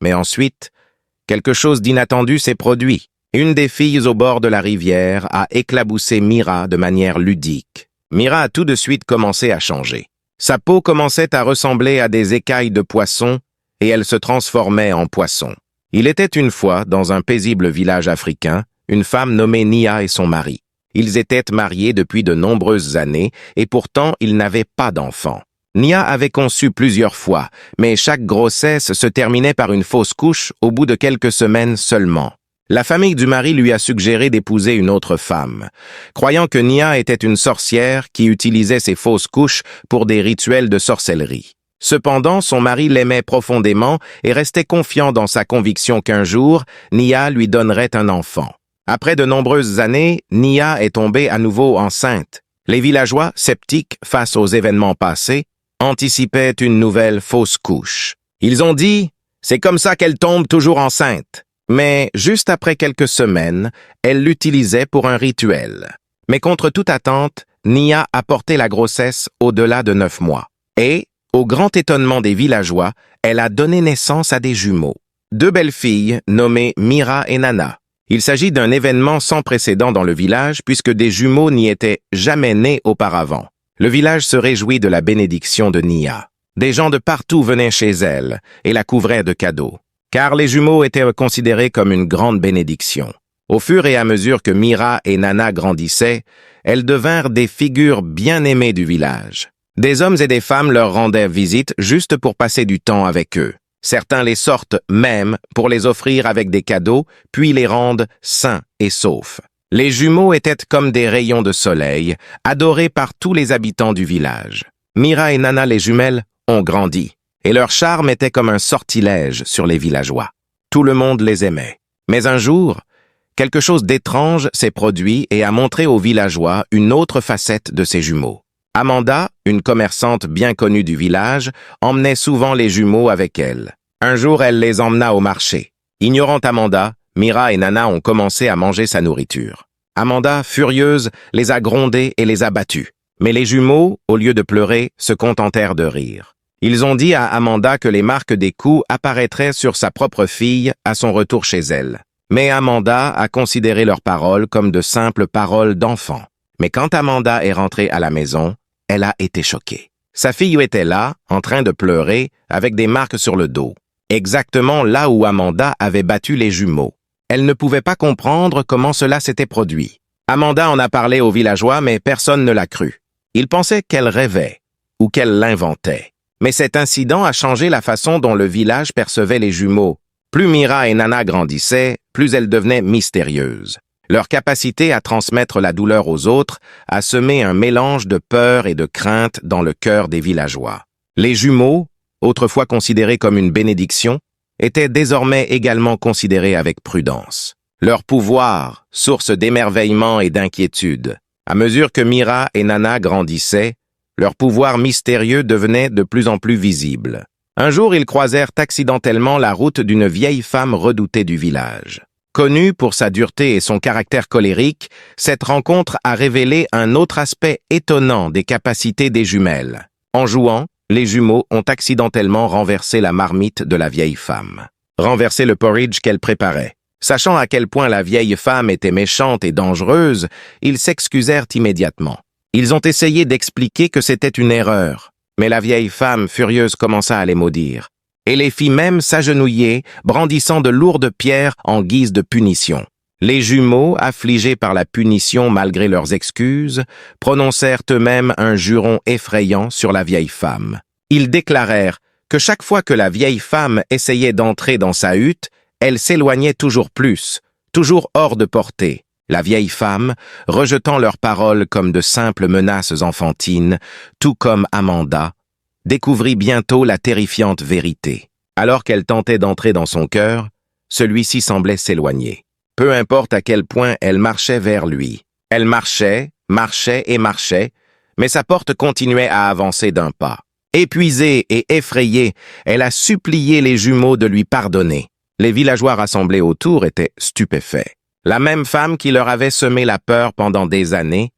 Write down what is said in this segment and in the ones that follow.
Mais ensuite, quelque chose d'inattendu s'est produit. Une des filles au bord de la rivière a éclaboussé Mira de manière ludique. Mira a tout de suite commencé à changer. Sa peau commençait à ressembler à des écailles de poisson et elle se transformait en poisson. Il était une fois, dans un paisible village africain, une femme nommée Nia et son mari. Ils étaient mariés depuis de nombreuses années et pourtant ils n'avaient pas d'enfants. Nia avait conçu plusieurs fois, mais chaque grossesse se terminait par une fausse couche au bout de quelques semaines seulement. La famille du mari lui a suggéré d'épouser une autre femme, croyant que Nia était une sorcière qui utilisait ses fausses couches pour des rituels de sorcellerie. Cependant, son mari l'aimait profondément et restait confiant dans sa conviction qu'un jour, Nia lui donnerait un enfant. Après de nombreuses années, Nia est tombée à nouveau enceinte. Les villageois, sceptiques face aux événements passés, anticipaient une nouvelle fausse couche. Ils ont dit « c'est comme ça qu'elle tombe toujours enceinte ». Mais juste après quelques semaines, elle l'utilisait pour un rituel. Mais contre toute attente, Nia a porté la grossesse au-delà de 9 mois. Et, au grand étonnement des villageois, elle a donné naissance à des jumeaux. 2 belles filles nommées Mira et Nana. Il s'agit d'un événement sans précédent dans le village puisque des jumeaux n'y étaient jamais nés auparavant. Le village se réjouit de la bénédiction de Nia. Des gens de partout venaient chez elle et la couvraient de cadeaux. Car les jumeaux étaient considérés comme une grande bénédiction. Au fur et à mesure que Mira et Nana grandissaient, elles devinrent des figures bien aimées du village. Des hommes et des femmes leur rendaient visite juste pour passer du temps avec eux. Certains les sortent même pour les offrir avec des cadeaux, puis les rendent sains et saufs. Les jumeaux étaient comme des rayons de soleil, adorés par tous les habitants du village. Mira et Nana les jumelles ont grandi. Et leur charme était comme un sortilège sur les villageois. Tout le monde les aimait. Mais un jour, quelque chose d'étrange s'est produit et a montré aux villageois une autre facette de ces jumeaux. Amanda, une commerçante bien connue du village, emmenait souvent les jumeaux avec elle. Un jour, elle les emmena au marché. Ignorant Amanda, Mira et Nana ont commencé à manger sa nourriture. Amanda, furieuse, les a grondés et les a battus. Mais les jumeaux, au lieu de pleurer, se contentèrent de rire. Ils ont dit à Amanda que les marques des coups apparaîtraient sur sa propre fille à son retour chez elle. Mais Amanda a considéré leurs paroles comme de simples paroles d'enfant. Mais quand Amanda est rentrée à la maison, elle a été choquée. Sa fille était là, en train de pleurer, avec des marques sur le dos. Exactement là où Amanda avait battu les jumeaux. Elle ne pouvait pas comprendre comment cela s'était produit. Amanda en a parlé aux villageois, mais personne ne l'a cru. Ils pensaient qu'elle rêvait, ou qu'elle l'inventait. Mais cet incident a changé la façon dont le village percevait les jumeaux. Plus Mira et Nana grandissaient, plus elles devenaient mystérieuses. Leur capacité à transmettre la douleur aux autres a semé un mélange de peur et de crainte dans le cœur des villageois. Les jumeaux, autrefois considérés comme une bénédiction, étaient désormais également considérés avec prudence. Leur pouvoir, source d'émerveillement et d'inquiétude. À mesure que Mira et Nana grandissaient, leur pouvoir mystérieux devenait de plus en plus visible. Un jour, ils croisèrent accidentellement la route d'une vieille femme redoutée du village. Connue pour sa dureté et son caractère colérique, cette rencontre a révélé un autre aspect étonnant des capacités des jumelles. En jouant, les jumeaux ont accidentellement renversé la marmite de la vieille femme. Renversé le porridge qu'elle préparait. Sachant à quel point la vieille femme était méchante et dangereuse, ils s'excusèrent immédiatement. Ils ont essayé d'expliquer que c'était une erreur, mais la vieille femme furieuse commença à les maudire, et les fit même s'agenouiller, brandissant de lourdes pierres en guise de punition. Les jumeaux, affligés par la punition malgré leurs excuses, prononcèrent eux-mêmes un juron effrayant sur la vieille femme. Ils déclarèrent que chaque fois que la vieille femme essayait d'entrer dans sa hutte, elle s'éloignait toujours plus, toujours hors de portée. La vieille femme, rejetant leurs paroles comme de simples menaces enfantines, tout comme Amanda, découvrit bientôt la terrifiante vérité. Alors qu'elle tentait d'entrer dans son cœur, celui-ci semblait s'éloigner. Peu importe à quel point elle marchait vers lui. Elle marchait, marchait et marchait, mais sa porte continuait à avancer d'un pas. Épuisée et effrayée, elle a supplié les jumeaux de lui pardonner. Les villageois rassemblés autour étaient stupéfaits. La même femme qui leur avait semé la peur pendant des années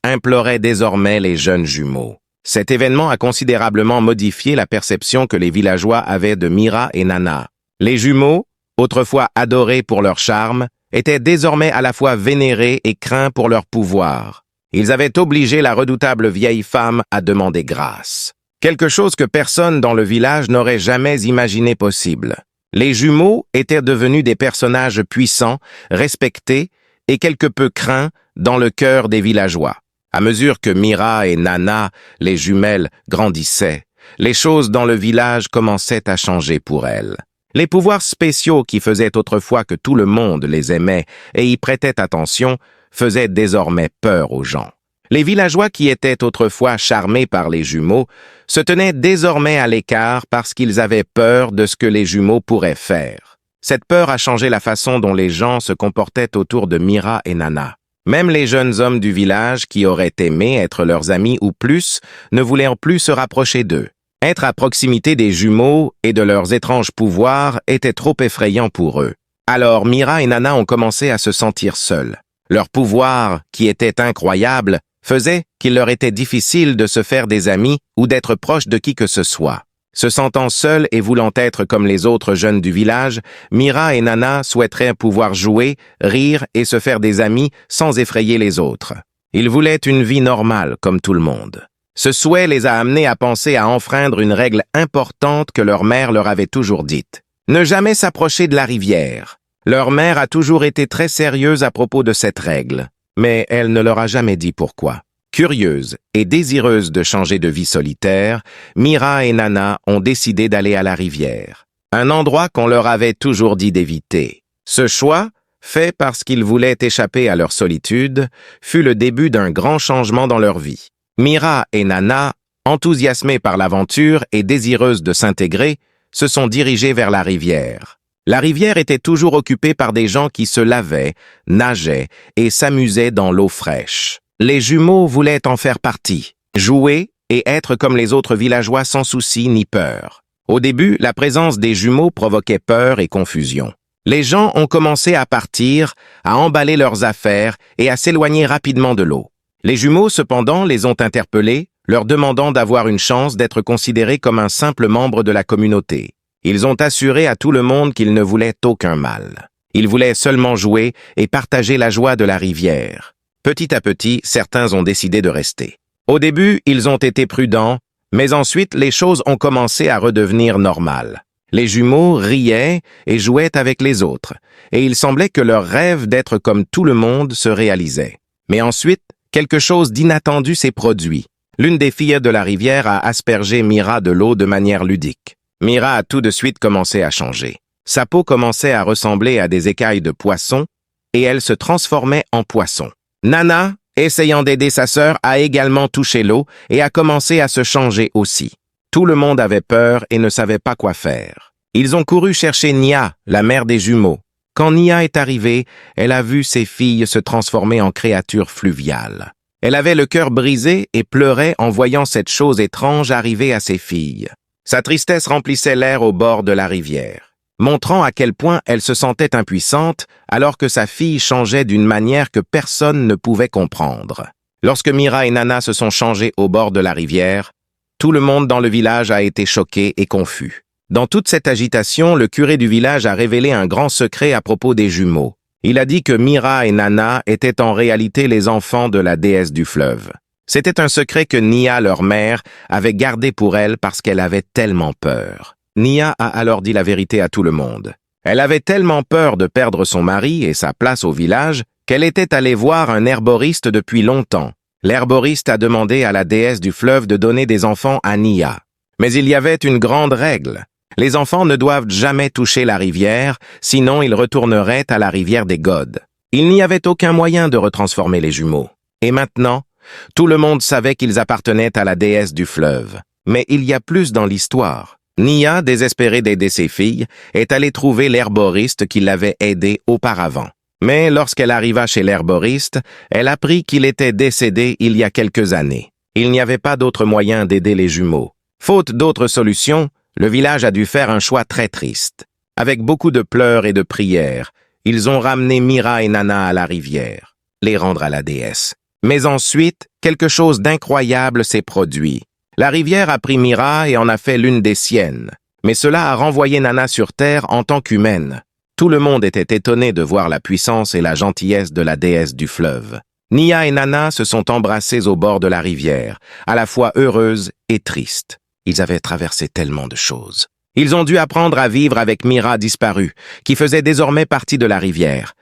implorait désormais les jeunes jumeaux. Cet événement a considérablement modifié la perception que les villageois avaient de Mira et Nana. Les jumeaux, autrefois adorés pour leur charme, étaient désormais à la fois vénérés et craints pour leur pouvoir. Ils avaient obligé la redoutable vieille femme à demander grâce. Quelque chose que personne dans le village n'aurait jamais imaginé possible. Les jumeaux étaient devenus des personnages puissants, respectés et quelque peu craints dans le cœur des villageois. À mesure que Mira et Nana, les jumelles, grandissaient, les choses dans le village commençaient à changer pour elles. Les pouvoirs spéciaux qui faisaient autrefois que tout le monde les aimait et y prêtait attention faisaient désormais peur aux gens. Les villageois qui étaient autrefois charmés par les jumeaux se tenaient désormais à l'écart parce qu'ils avaient peur de ce que les jumeaux pourraient faire. Cette peur a changé la façon dont les gens se comportaient autour de Mira et Nana. Même les jeunes hommes du village qui auraient aimé être leurs amis ou plus ne voulaient plus se rapprocher d'eux. Être à proximité des jumeaux et de leurs étranges pouvoirs était trop effrayant pour eux. Alors Mira et Nana ont commencé à se sentir seuls. Leur pouvoir, qui était incroyable, faisait qu'il leur était difficile de se faire des amis ou d'être proches de qui que ce soit. Se sentant seuls et voulant être comme les autres jeunes du village, Mira et Nana souhaiteraient pouvoir jouer, rire et se faire des amis sans effrayer les autres. Ils voulaient une vie normale comme tout le monde. Ce souhait les a amenés à penser à enfreindre une règle importante que leur mère leur avait toujours dite. Ne jamais s'approcher de la rivière. Leur mère a toujours été très sérieuse à propos de cette règle, mais elle ne leur a jamais dit pourquoi. Curieuses et désireuses de changer de vie solitaire, Mira et Nana ont décidé d'aller à la rivière, un endroit qu'on leur avait toujours dit d'éviter. Ce choix, fait parce qu'ils voulaient échapper à leur solitude, fut le début d'un grand changement dans leur vie. Mira et Nana, enthousiasmées par l'aventure et désireuses de s'intégrer, se sont dirigées vers la rivière. La rivière était toujours occupée par des gens qui se lavaient, nageaient et s'amusaient dans l'eau fraîche. Les jumeaux voulaient en faire partie, jouer et être comme les autres villageois sans souci ni peur. Au début, la présence des jumeaux provoquait peur et confusion. Les gens ont commencé à partir, à emballer leurs affaires et à s'éloigner rapidement de l'eau. Les jumeaux, cependant, les ont interpellés, leur demandant d'avoir une chance d'être considérés comme un simple membre de la communauté. Ils ont assuré à tout le monde qu'ils ne voulaient aucun mal. Ils voulaient seulement jouer et partager la joie de la rivière. Petit à petit, certains ont décidé de rester. Au début, ils ont été prudents, mais ensuite, les choses ont commencé à redevenir normales. Les jumeaux riaient et jouaient avec les autres, et il semblait que leur rêve d'être comme tout le monde se réalisait. Mais ensuite, quelque chose d'inattendu s'est produit. L'une des filles de la rivière a aspergé Mira de l'eau de manière ludique. Mira a tout de suite commencé à changer. Sa peau commençait à ressembler à des écailles de poisson et elle se transformait en poisson. Nana, essayant d'aider sa sœur, a également touché l'eau et a commencé à se changer aussi. Tout le monde avait peur et ne savait pas quoi faire. Ils ont couru chercher Nia, la mère des jumeaux. Quand Nia est arrivée, elle a vu ses filles se transformer en créatures fluviales. Elle avait le cœur brisé et pleurait en voyant cette chose étrange arriver à ses filles. Sa tristesse remplissait l'air au bord de la rivière, montrant à quel point elle se sentait impuissante alors que sa fille changeait d'une manière que personne ne pouvait comprendre. Lorsque Mira et Nana se sont changées au bord de la rivière, tout le monde dans le village a été choqué et confus. Dans toute cette agitation, le curé du village a révélé un grand secret à propos des jumeaux. Il a dit que Mira et Nana étaient en réalité les enfants de la déesse du fleuve. C'était un secret que Nia, leur mère, avait gardé pour elle parce qu'elle avait tellement peur. Nia a alors dit la vérité à tout le monde. Elle avait tellement peur de perdre son mari et sa place au village qu'elle était allée voir un herboriste depuis longtemps. L'herboriste a demandé à la déesse du fleuve de donner des enfants à Nia. Mais il y avait une grande règle. Les enfants ne doivent jamais toucher la rivière, sinon ils retourneraient à la rivière des Gods. Il n'y avait aucun moyen de retransformer les jumeaux. Et maintenant, tout le monde savait qu'ils appartenaient à la déesse du fleuve. Mais il y a plus dans l'histoire. Nia, désespérée d'aider ses filles, est allée trouver l'herboriste qui l'avait aidée auparavant. Mais lorsqu'elle arriva chez l'herboriste, elle apprit qu'il était décédé il y a quelques années. Il n'y avait pas d'autre moyen d'aider les jumeaux. Faute d'autre solution, le village a dû faire un choix très triste. Avec beaucoup de pleurs et de prières, ils ont ramené Mira et Nana à la rivière, les rendre à la déesse. Mais ensuite, quelque chose d'incroyable s'est produit. La rivière a pris Mira et en a fait l'une des siennes. Mais cela a renvoyé Nana sur Terre en tant qu'humaine. Tout le monde était étonné de voir la puissance et la gentillesse de la déesse du fleuve. Nia et Nana se sont embrassés au bord de la rivière, à la fois heureuses et tristes. Ils avaient traversé tellement de choses. Ils ont dû apprendre à vivre avec Mira disparue, qui faisait désormais partie de la rivière,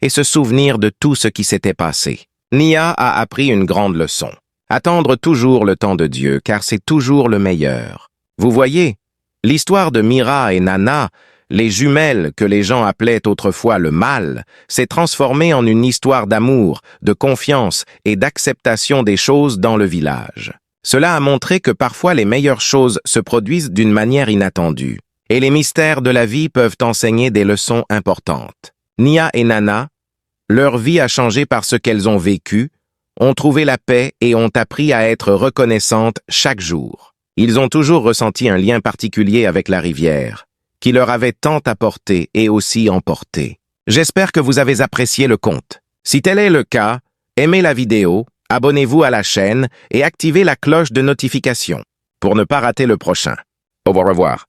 et se souvenir de tout ce qui s'était passé. Nia a appris une grande leçon. Attendre toujours le temps de Dieu, car c'est toujours le meilleur. Vous voyez, l'histoire de Mira et Nana, les jumelles que les gens appelaient autrefois le mal, s'est transformée en une histoire d'amour, de confiance et d'acceptation des choses dans le village. Cela a montré que parfois les meilleures choses se produisent d'une manière inattendue, et les mystères de la vie peuvent enseigner des leçons importantes. Nia et Nana, leur vie a changé parce qu'elles ont vécu, ont trouvé la paix et ont appris à être reconnaissantes chaque jour. Ils ont toujours ressenti un lien particulier avec la rivière, qui leur avait tant apporté et aussi emporté. J'espère que vous avez apprécié le conte. Si tel est le cas, aimez la vidéo, abonnez-vous à la chaîne et activez la cloche de notification pour ne pas rater le prochain. Au revoir.